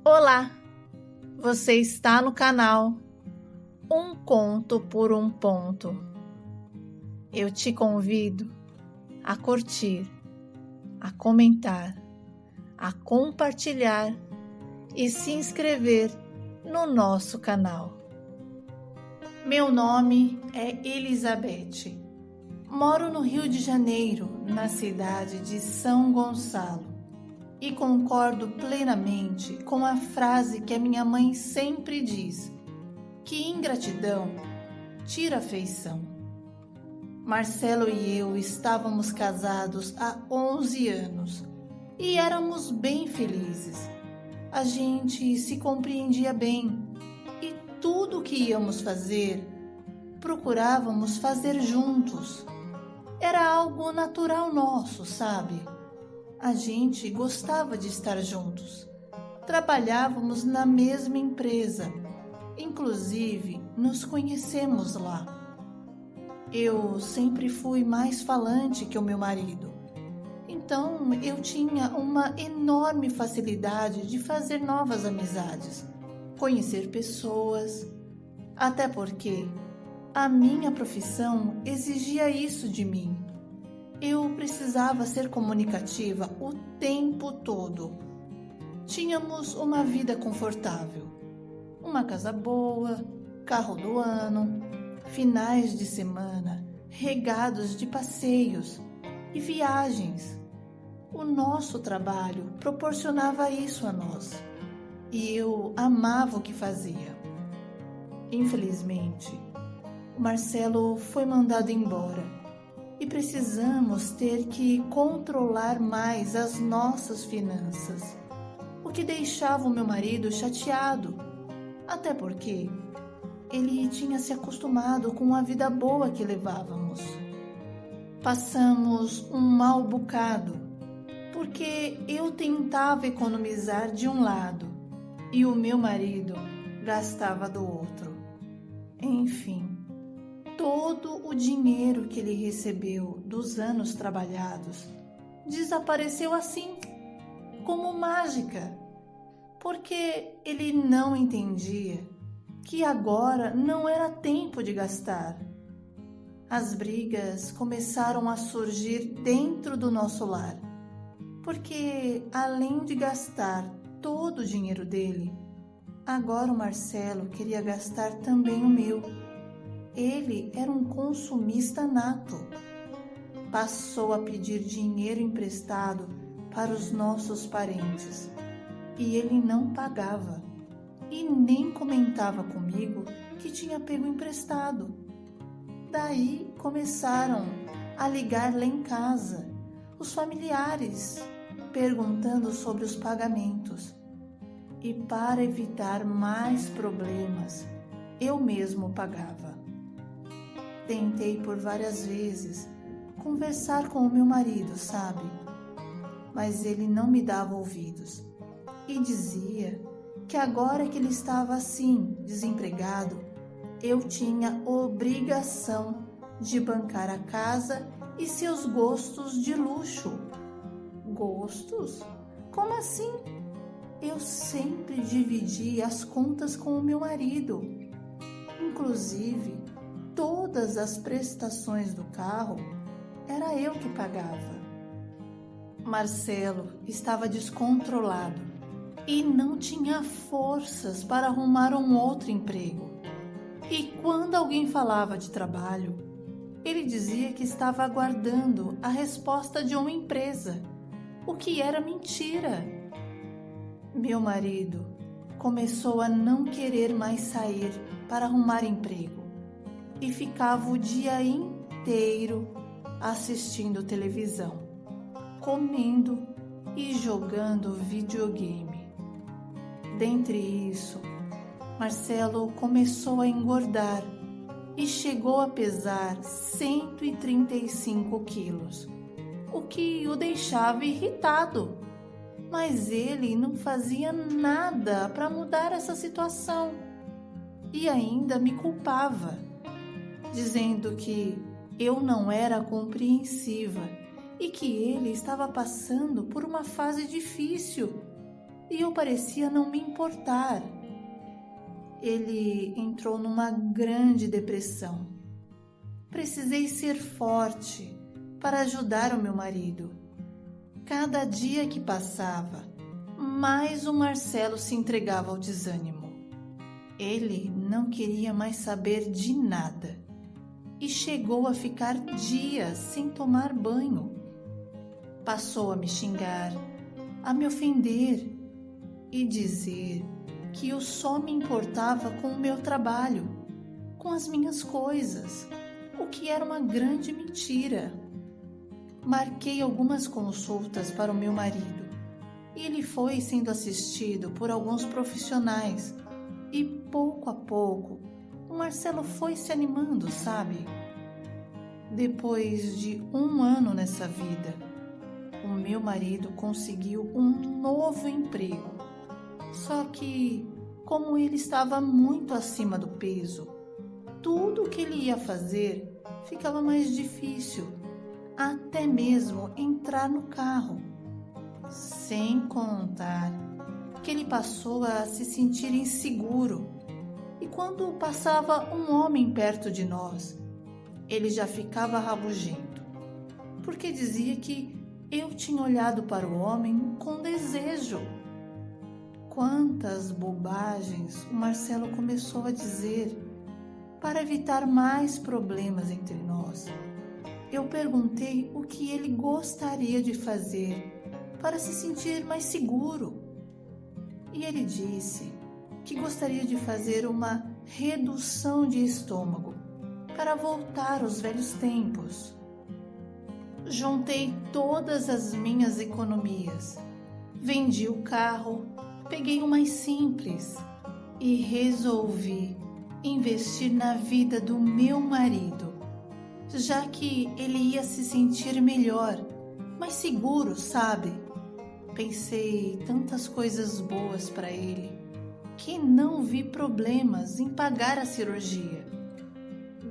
Olá, você está no canal Um Conto por um Ponto. Eu te convido a curtir, a comentar, a compartilhar e se inscrever no nosso canal. Meu nome é Elizabeth. Moro no Rio de Janeiro, na cidade de São Gonçalo, e concordo plenamente com a frase que a minha mãe sempre diz, que ingratidão tira afeição. Marcelo e eu estávamos casados há 11 anos e éramos bem felizes. A gente se compreendia bem e tudo o que íamos fazer, procurávamos fazer juntos. Era algo natural nosso, sabe? A gente gostava de estar juntos. Trabalhávamos na mesma empresa. Inclusive, nos conhecemos lá. Eu sempre fui mais falante que o meu marido. Então, eu tinha uma enorme facilidade de fazer novas amizades, conhecer pessoas, até porque a minha profissão exigia isso de mim. Eu precisava ser comunicativa o tempo todo. Tínhamos uma vida confortável, uma casa boa, carro do ano, finais de semana regados de passeios e viagens. O nosso trabalho proporcionava isso a nós e eu amava o que fazia. Infelizmente, o Marcelo foi mandado embora e precisamos ter que controlar mais as nossas finanças, o que deixava o meu marido chateado, até porque ele tinha se acostumado com a vida boa que levávamos. Passamos um mau bocado, porque eu tentava economizar de um lado e o meu marido gastava do outro. Enfim, todo o dinheiro que ele recebeu dos anos trabalhados desapareceu assim, como mágica, porque ele não entendia que agora não era tempo de gastar. As brigas começaram a surgir dentro do nosso lar, porque além de gastar todo o dinheiro dele, agora o Marcelo queria gastar também o meu. Ele era um consumista nato. Passou a pedir dinheiro emprestado para os nossos parentes e ele não pagava e nem comentava comigo que tinha pego emprestado. Daí começaram a ligar lá em casa os familiares perguntando sobre os pagamentos e para evitar mais problemas eu mesmo pagava. Tentei por várias vezes conversar com o meu marido, sabe? Mas ele não me dava ouvidos e dizia que agora que ele estava assim, desempregado, eu tinha obrigação de bancar a casa e seus gostos de luxo. Gostos? Como assim? Eu sempre dividi as contas com o meu marido. Inclusive, todas as prestações do carro era eu que pagava. Marcelo estava descontrolado e não tinha forças para arrumar um outro emprego. E quando alguém falava de trabalho, ele dizia que estava aguardando a resposta de uma empresa, o que era mentira. Meu marido começou a não querer mais sair para arrumar emprego e ficava o dia inteiro assistindo televisão, comendo e jogando videogame. Dentre isso, Marcelo começou a engordar e chegou a pesar 135 quilos, o que o deixava irritado. Mas ele não fazia nada para mudar essa situação e ainda me culpava, dizendo que eu não era compreensiva e que ele estava passando por uma fase difícil e eu parecia não me importar. Ele entrou numa grande depressão. Precisei ser forte para ajudar o meu marido. Cada dia que passava, mais o Marcelo se entregava ao desânimo. Ele não queria mais saber de nada e chegou a ficar dias sem tomar banho. Passou a me xingar, a me ofender e dizer que eu só me importava com o meu trabalho, com as minhas coisas, o que era uma grande mentira. Marquei algumas consultas para o meu marido e ele foi sendo assistido por alguns profissionais e pouco a pouco o Marcelo foi se animando, sabe? Depois de 1 ano nessa vida, o meu marido conseguiu um novo emprego. Só que, como ele estava muito acima do peso, tudo o que ele ia fazer ficava mais difícil, até mesmo entrar no carro. Sem contar que ele passou a se sentir inseguro e quando passava um homem perto de nós, ele já ficava rabugento, porque dizia que eu tinha olhado para o homem com desejo. Quantas bobagens o Marcelo começou a dizer para evitar mais problemas entre nós. Eu perguntei o que ele gostaria de fazer para se sentir mais seguro. E ele disse que gostaria de fazer uma redução de estômago para voltar aos velhos tempos. Juntei todas as minhas economias, vendi o carro, peguei o mais simples e resolvi investir na vida do meu marido, já que ele ia se sentir melhor, mais seguro, sabe? Pensei tantas coisas boas para ele que não vi problemas em pagar a cirurgia.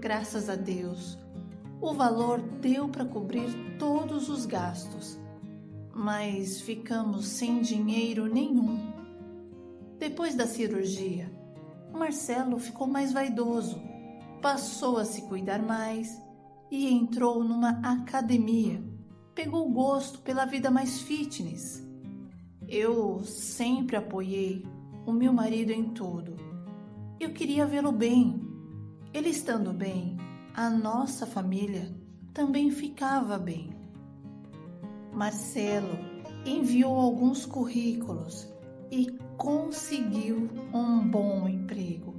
Graças a Deus, o valor deu para cobrir todos os gastos, mas ficamos sem dinheiro nenhum. Depois da cirurgia, o Marcelo ficou mais vaidoso, passou a se cuidar mais e entrou numa academia. Pegou gosto pela vida mais fitness. Eu sempre apoiei o meu marido em tudo. Eu queria vê-lo bem. Ele estando bem, a nossa família também ficava bem. Marcelo enviou alguns currículos e conseguiu um bom emprego,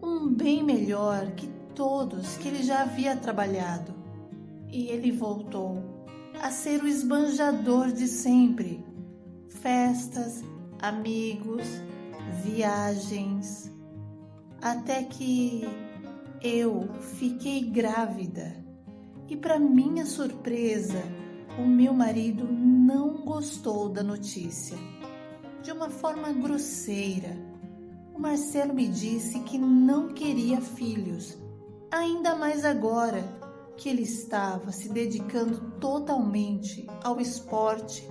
um bem melhor que todos que ele já havia trabalhado. E ele voltou a ser o esbanjador de sempre. Festas, amigos, viagens, até que eu fiquei grávida. E para minha surpresa, o meu marido não gostou da notícia. De uma forma grosseira, o Marcelo me disse que não queria filhos, ainda mais agora que ele estava se dedicando totalmente ao esporte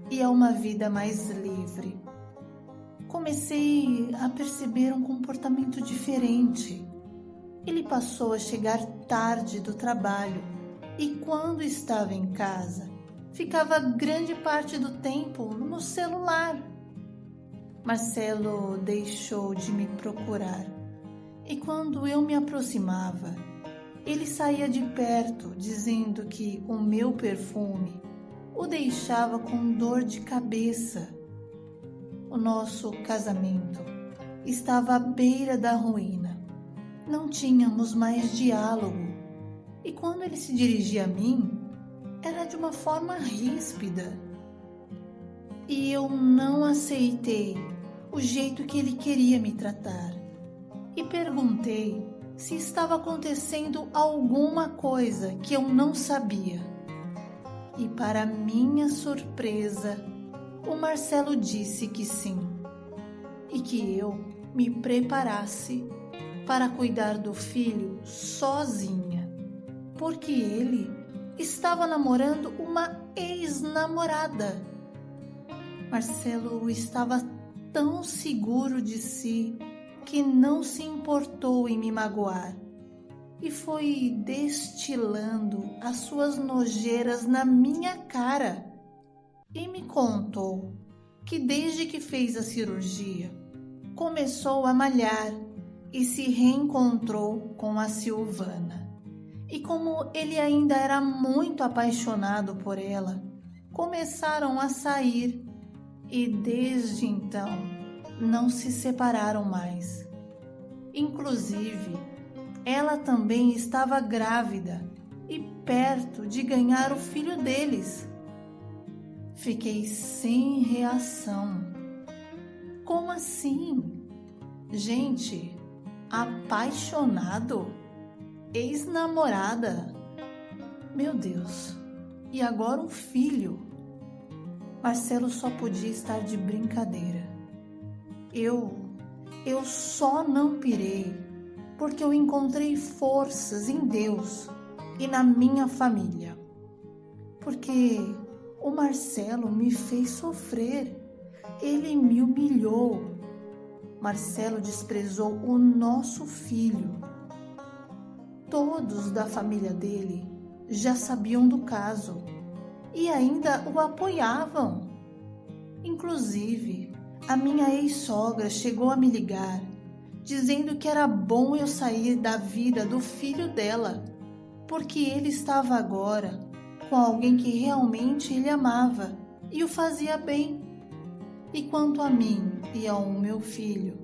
e a uma vida mais livre. Comecei a perceber um comportamento diferente. Ele passou a chegar tarde do trabalho e quando estava em casa, ficava grande parte do tempo no celular. Marcelo deixou de me procurar e quando eu me aproximava, ele saía de perto dizendo que o meu perfume o deixava com dor de cabeça. O nosso casamento estava à beira da ruína. Não tínhamos mais diálogo. E quando ele se dirigia a mim, era de uma forma ríspida. E eu não aceitei o jeito que ele queria me tratar. E perguntei se estava acontecendo alguma coisa que eu não sabia. E para minha surpresa, o Marcelo disse que sim, e que eu me preparasse para cuidar do filho sozinha, porque ele estava namorando uma ex-namorada. Marcelo estava tão seguro de si que não se importou em me magoar e foi destilando as suas nojeiras na minha cara e me contou que desde que fez a cirurgia começou a malhar e se reencontrou com a Silvana. E como ele ainda era muito apaixonado por ela, começaram a sair e desde então não se separaram mais. Inclusive, ela também estava grávida e perto de ganhar o filho deles. Fiquei sem reação. Como assim? Gente, apaixonado? Ex-namorada? Meu Deus, e agora um filho? Marcelo só podia estar de brincadeira. Eu só não pirei porque eu encontrei forças em Deus e na minha família. Porque o Marcelo me fez sofrer, ele me humilhou. Marcelo desprezou o nosso filho. Todos da família dele já sabiam do caso e ainda o apoiavam. Inclusive, a minha ex-sogra chegou a me ligar, dizendo que era bom eu sair da vida do filho dela, porque ele estava agora com alguém que realmente ele amava e o fazia bem. E quanto a mim e ao meu filho,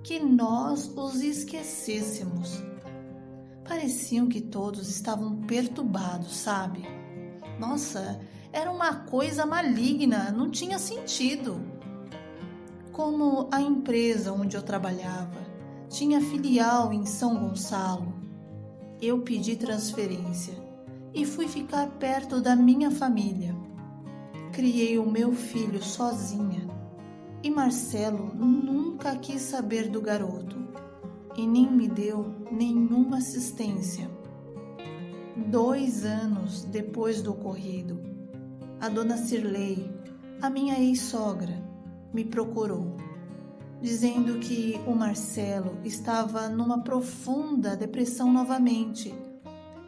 que nós os esquecêssemos. Pareciam que todos estavam perturbados, sabe? Nossa, era uma coisa maligna, não tinha sentido. Como a empresa onde eu trabalhava tinha filial em São Gonçalo, eu pedi transferência e fui ficar perto da minha família. Criei o meu filho sozinha e Marcelo nunca quis saber do garoto e nem me deu nenhuma assistência. 2 anos depois do ocorrido, a dona Cirlei, a minha ex-sogra, me procurou, dizendo que o Marcelo estava numa profunda depressão novamente,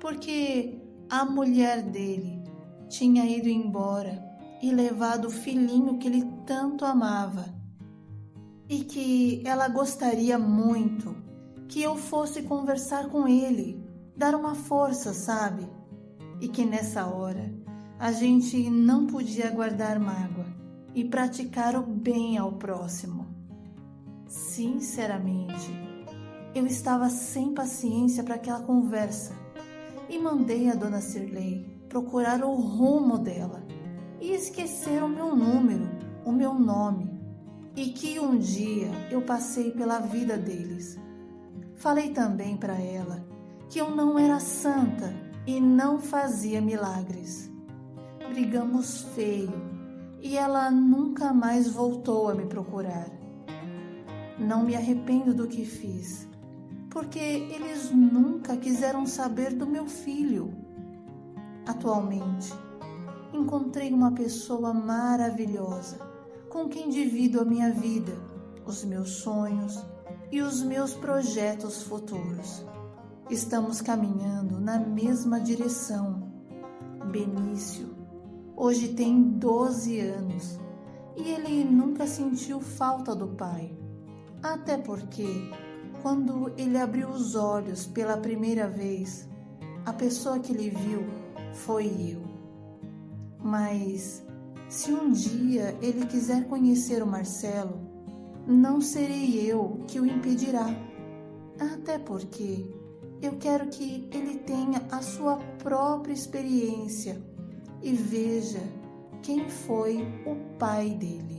porque a mulher dele tinha ido embora e levado o filhinho que ele tanto amava, e que ela gostaria muito que eu fosse conversar com ele, dar uma força, sabe? E que nessa hora a gente não podia guardar mágoa e praticar o bem ao próximo. Sinceramente, eu estava sem paciência para aquela conversa e mandei a dona Cirlei procurar o rumo dela e esquecer o meu número, o meu nome, e que um dia eu passei pela vida deles. Falei também para ela que eu não era santa e não fazia milagres. Brigamos feio e ela nunca mais voltou a me procurar. Não me arrependo do que fiz, porque eles nunca quiseram saber do meu filho. Atualmente, encontrei uma pessoa maravilhosa com quem divido a minha vida, os meus sonhos e os meus projetos futuros. Estamos caminhando na mesma direção. Benício hoje tem 12 anos e ele nunca sentiu falta do pai. Até porque, quando ele abriu os olhos pela primeira vez, a pessoa que ele viu foi eu. Mas, se um dia ele quiser conhecer o Marcelo, não serei eu que o impedirá. Até porque eu quero que ele tenha a sua própria experiência e veja quem foi o pai dele.